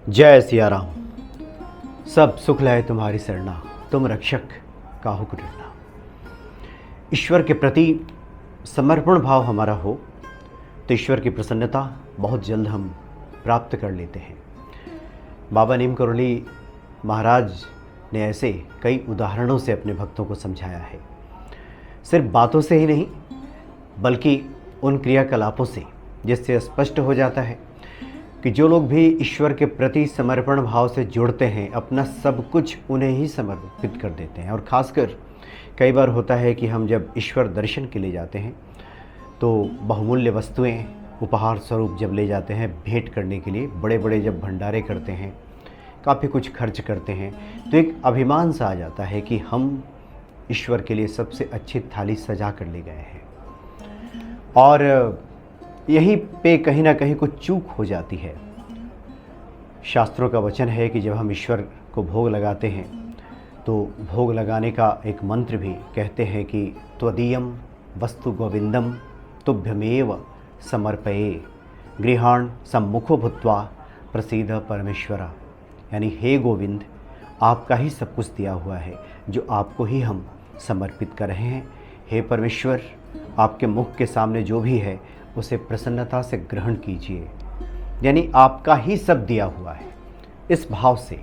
जय सिया राम। सब सुख लय तुम्हारी सरना, तुम रक्षक काहू को डरना। ईश्वर के प्रति समर्पण भाव हमारा हो तो ईश्वर की प्रसन्नता बहुत जल्द हम प्राप्त कर लेते हैं। बाबा नीम करोली महाराज ने ऐसे कई उदाहरणों से अपने भक्तों को समझाया है। सिर्फ बातों से ही नहीं बल्कि उन क्रियाकलापों से, जिससे स्पष्ट हो जाता है कि जो लोग भी ईश्वर के प्रति समर्पण भाव से जुड़ते हैं, अपना सब कुछ उन्हें ही समर्पित कर देते हैं। और ख़ासकर कई बार होता है कि हम जब ईश्वर दर्शन के लिए जाते हैं तो बहुमूल्य वस्तुएं उपहार स्वरूप जब ले जाते हैं भेंट करने के लिए, बड़े बड़े जब भंडारे करते हैं, काफ़ी कुछ खर्च करते हैं, तो एक अभिमान सा आ जाता है कि हम ईश्वर के लिए सबसे अच्छी थाली सजा कर ले गए हैं। और यहीं पे कहीं ना कहीं कुछ चूक हो जाती है। शास्त्रों का वचन है कि जब हम ईश्वर को भोग लगाते हैं तो भोग लगाने का एक मंत्र भी कहते हैं कि त्वदीयम वस्तु गोविंदम तुभ्यमेव समर्पये गृहाण सम्मुखो भूत्वा प्रसीद परमेश्वरा। यानी हे गोविंद, आपका ही सब कुछ दिया हुआ है जो आपको ही हम समर्पित कर रहे हैं। हे परमेश्वर, आपके मुख के सामने जो भी है उसे प्रसन्नता से ग्रहण कीजिए। यानी आपका ही सब दिया हुआ है। इस भाव से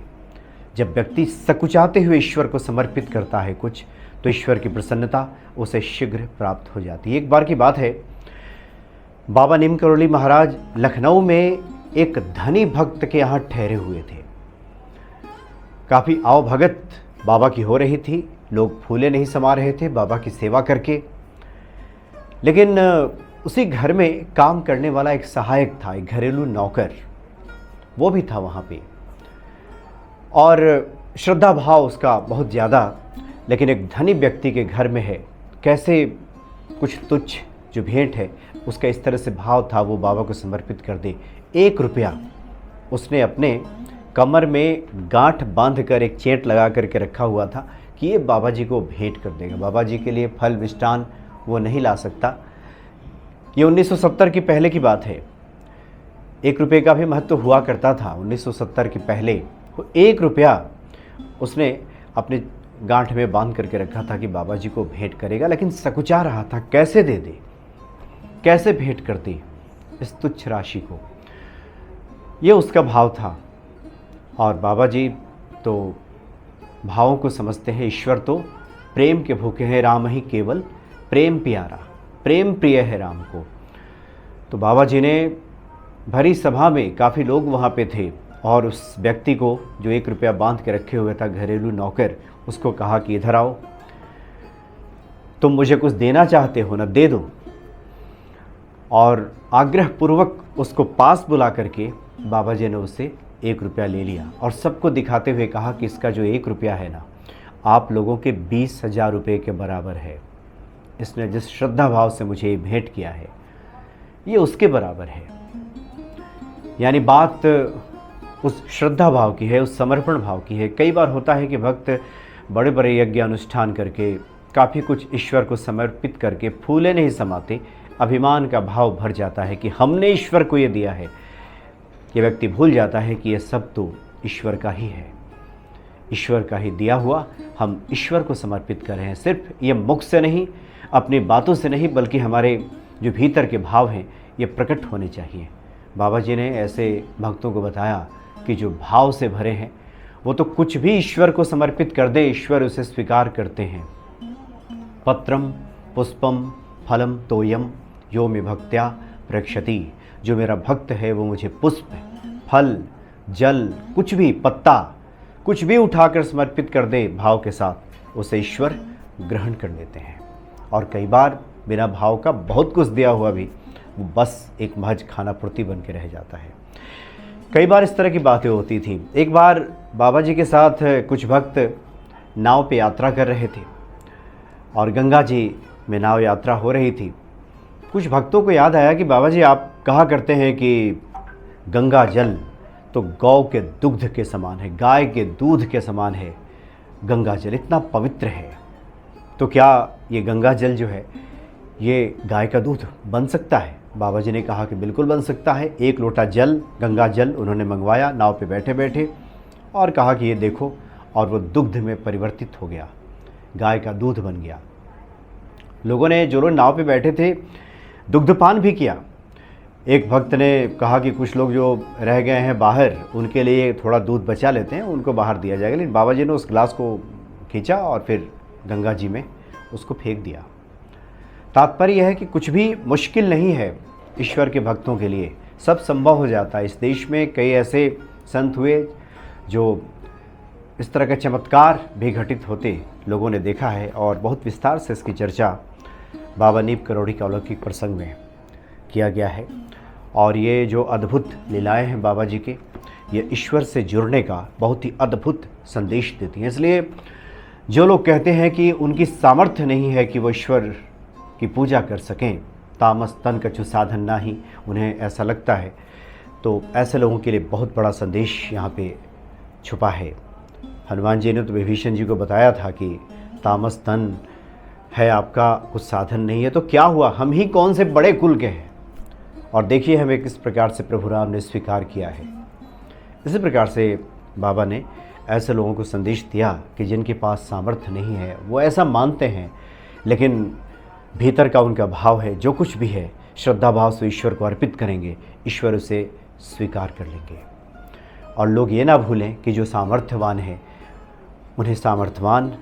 जब व्यक्ति सकुचाते हुए ईश्वर को समर्पित करता है कुछ, तो ईश्वर की प्रसन्नता उसे शीघ्र प्राप्त हो जाती है। एक बार की बात है, बाबा नीम करोली महाराज लखनऊ में एक धनी भक्त के यहाँ ठहरे हुए थे। काफ़ी आवभगत बाबा की हो रही थी, लोग फूले नहीं समा रहे थे बाबा की सेवा करके। लेकिन उसी घर में काम करने वाला एक सहायक था, एक घरेलू नौकर, वो भी था वहाँ पे। और श्रद्धा भाव उसका बहुत ज़्यादा। लेकिन एक धनी व्यक्ति के घर में है, कैसे कुछ तुच्छ जो भेंट है उसका इस तरह से भाव था, वो बाबा को समर्पित कर दे। 1 रुपया उसने अपने कमर में गांठ बांध कर एक चेट लगा करके रखा हुआ था कि ये बाबा जी को भेंट कर देगा। बाबा जी के लिए फल मिष्टान वो नहीं ला सकता। ये 1970 की पहले की बात है। 1 रुपये का भी महत्व हुआ करता था 1970 के पहले। तो 1 रुपया उसने अपने गांठ में बांध करके रखा था कि बाबा जी को भेंट करेगा, लेकिन सकुचा रहा था कैसे दे दे, कैसे भेंट कर दे इस तुच्छ राशि को। ये उसका भाव था। और बाबा जी तो भावों को समझते हैं। ईश्वर तो प्रेम के भूखे हैं, राम ही केवल प्रेम प्यारा, प्रेम प्रिय है राम को। तो बाबा जी ने भरी सभा में, काफ़ी लोग वहाँ पे थे, और उस व्यक्ति को जो 1 रुपया बांध के रखे हुए था, घरेलू नौकर, उसको कहा कि इधर आओ, तुम मुझे कुछ देना चाहते हो ना, दे दो। और आग्रहपूर्वक उसको पास बुला करके बाबा जी ने उससे 1 रुपया ले लिया और सबको दिखाते हुए कहा कि इसका जो 1 रुपया है ना, आप लोगों के 20,000 रुपये के बराबर है। इसने जिस श्रद्धा भाव से मुझे ये भेंट किया है, ये उसके बराबर है। यानी बात उस श्रद्धा भाव की है, उस समर्पण भाव की है। कई बार होता है कि भक्त बड़े बड़े यज्ञ अनुष्ठान करके, काफ़ी कुछ ईश्वर को समर्पित करके फूले नहीं समाते, अभिमान का भाव भर जाता है कि हमने ईश्वर को ये दिया है। ये व्यक्ति भूल जाता है कि ये सब तो ईश्वर का ही है, ईश्वर का ही दिया हुआ हम ईश्वर को समर्पित कर रहे हैं। सिर्फ ये मुख से नहीं, अपनी बातों से नहीं, बल्कि हमारे जो भीतर के भाव हैं ये प्रकट होने चाहिए। बाबा जी ने ऐसे भक्तों को बताया कि जो भाव से भरे हैं वो तो कुछ भी ईश्वर को समर्पित कर दे, ईश्वर उसे स्वीकार करते हैं। पत्रम पुष्पम फलम तोयम यो मे भक्त्या प्रक्षति। जो मेरा भक्त है वो मुझे पुष्प, फल, जल, कुछ भी, पत्ता, कुछ भी उठाकर समर्पित कर दे भाव के साथ, उसे ईश्वर ग्रहण कर लेते हैं। और कई बार बिना भाव का बहुत कुछ दिया हुआ भी वो बस एक महज खाना पूर्ति बन के रह जाता है। कई बार इस तरह की बातें होती थी। एक बार बाबा जी के साथ कुछ भक्त नाव पे यात्रा कर रहे थे और गंगा जी में नाव यात्रा हो रही थी। कुछ भक्तों को याद आया कि बाबा जी आप कहा करते हैं कि गंगा जल तो गौ के दुग्ध के समान है, गाय के दूध के समान है, गंगा जल इतना पवित्र है, तो क्या ये गंगा जल जो है ये गाय का दूध बन सकता है? बाबा जी ने कहा कि बिल्कुल बन सकता है। एक लोटा जल, गंगा जल उन्होंने मंगवाया नाव पे बैठे बैठे और कहा कि ये देखो, और वो दुग्ध में परिवर्तित हो गया, गाय का दूध बन गया। लोगों ने, जो लोग नाव पे बैठे थे, दुग्धपान भी किया। एक भक्त ने कहा कि कुछ लोग जो रह गए हैं बाहर, उनके लिए थोड़ा दूध बचा लेते हैं, उनको बाहर दिया जाएगा। लेकिन बाबा जी ने उस गिलास को खींचा और फिर गंगा जी में उसको फेंक दिया। तात्पर्य यह है कि कुछ भी मुश्किल नहीं है ईश्वर के भक्तों के लिए, सब संभव हो जाता है। इस देश में कई ऐसे संत हुए जो इस तरह के चमत्कार भी घटित होते लोगों ने देखा है, और बहुत विस्तार से इसकी चर्चा बाबा नीम करोड़ी के अलौकिक प्रसंग में किया गया है। और ये जो अद्भुत लीलाएं हैं बाबा जी के, ये ईश्वर से जुड़ने का बहुत ही अद्भुत संदेश देती हैं। इसलिए जो लोग कहते हैं कि उनकी सामर्थ्य नहीं है कि वो ईश्वर की पूजा कर सकें, तामस तन कछु साधन ना ही, उन्हें ऐसा लगता है, तो ऐसे लोगों के लिए बहुत बड़ा संदेश यहाँ पे छुपा है। हनुमान जी ने तो विभीषण जी को बताया था कि तामस तन है आपका, कुछ साधन नहीं है, तो क्या हुआ, हम ही कौन से बड़े कुल के हैं, और देखिए हमें किस प्रकार से प्रभु राम ने स्वीकार किया है। इसी प्रकार से बाबा ने ऐसे लोगों को संदेश दिया कि जिनके पास सामर्थ्य नहीं है, वो ऐसा मानते हैं, लेकिन भीतर का उनका भाव है, जो कुछ भी है श्रद्धा भाव से ईश्वर को अर्पित करेंगे, ईश्वर उसे स्वीकार कर लेंगे। और लोग ये ना भूलें कि जो सामर्थ्यवान है, उन्हें सामर्थ्यवान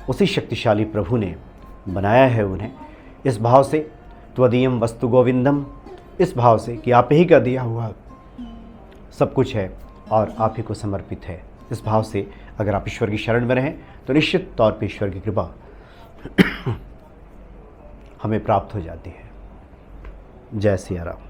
उसी शक्तिशाली प्रभु ने बनाया है उन्हें, इस भाव से त्वदीयम वस्तु गोविंदम, इस भाव से कि आप ही का दिया हुआ सब कुछ है और आप ही को समर्पित है। इस भाव से अगर आप ईश्वर की शरण में रहें तो निश्चित तौर पे ईश्वर की कृपा हमें प्राप्त हो जाती है। जय सिया राम।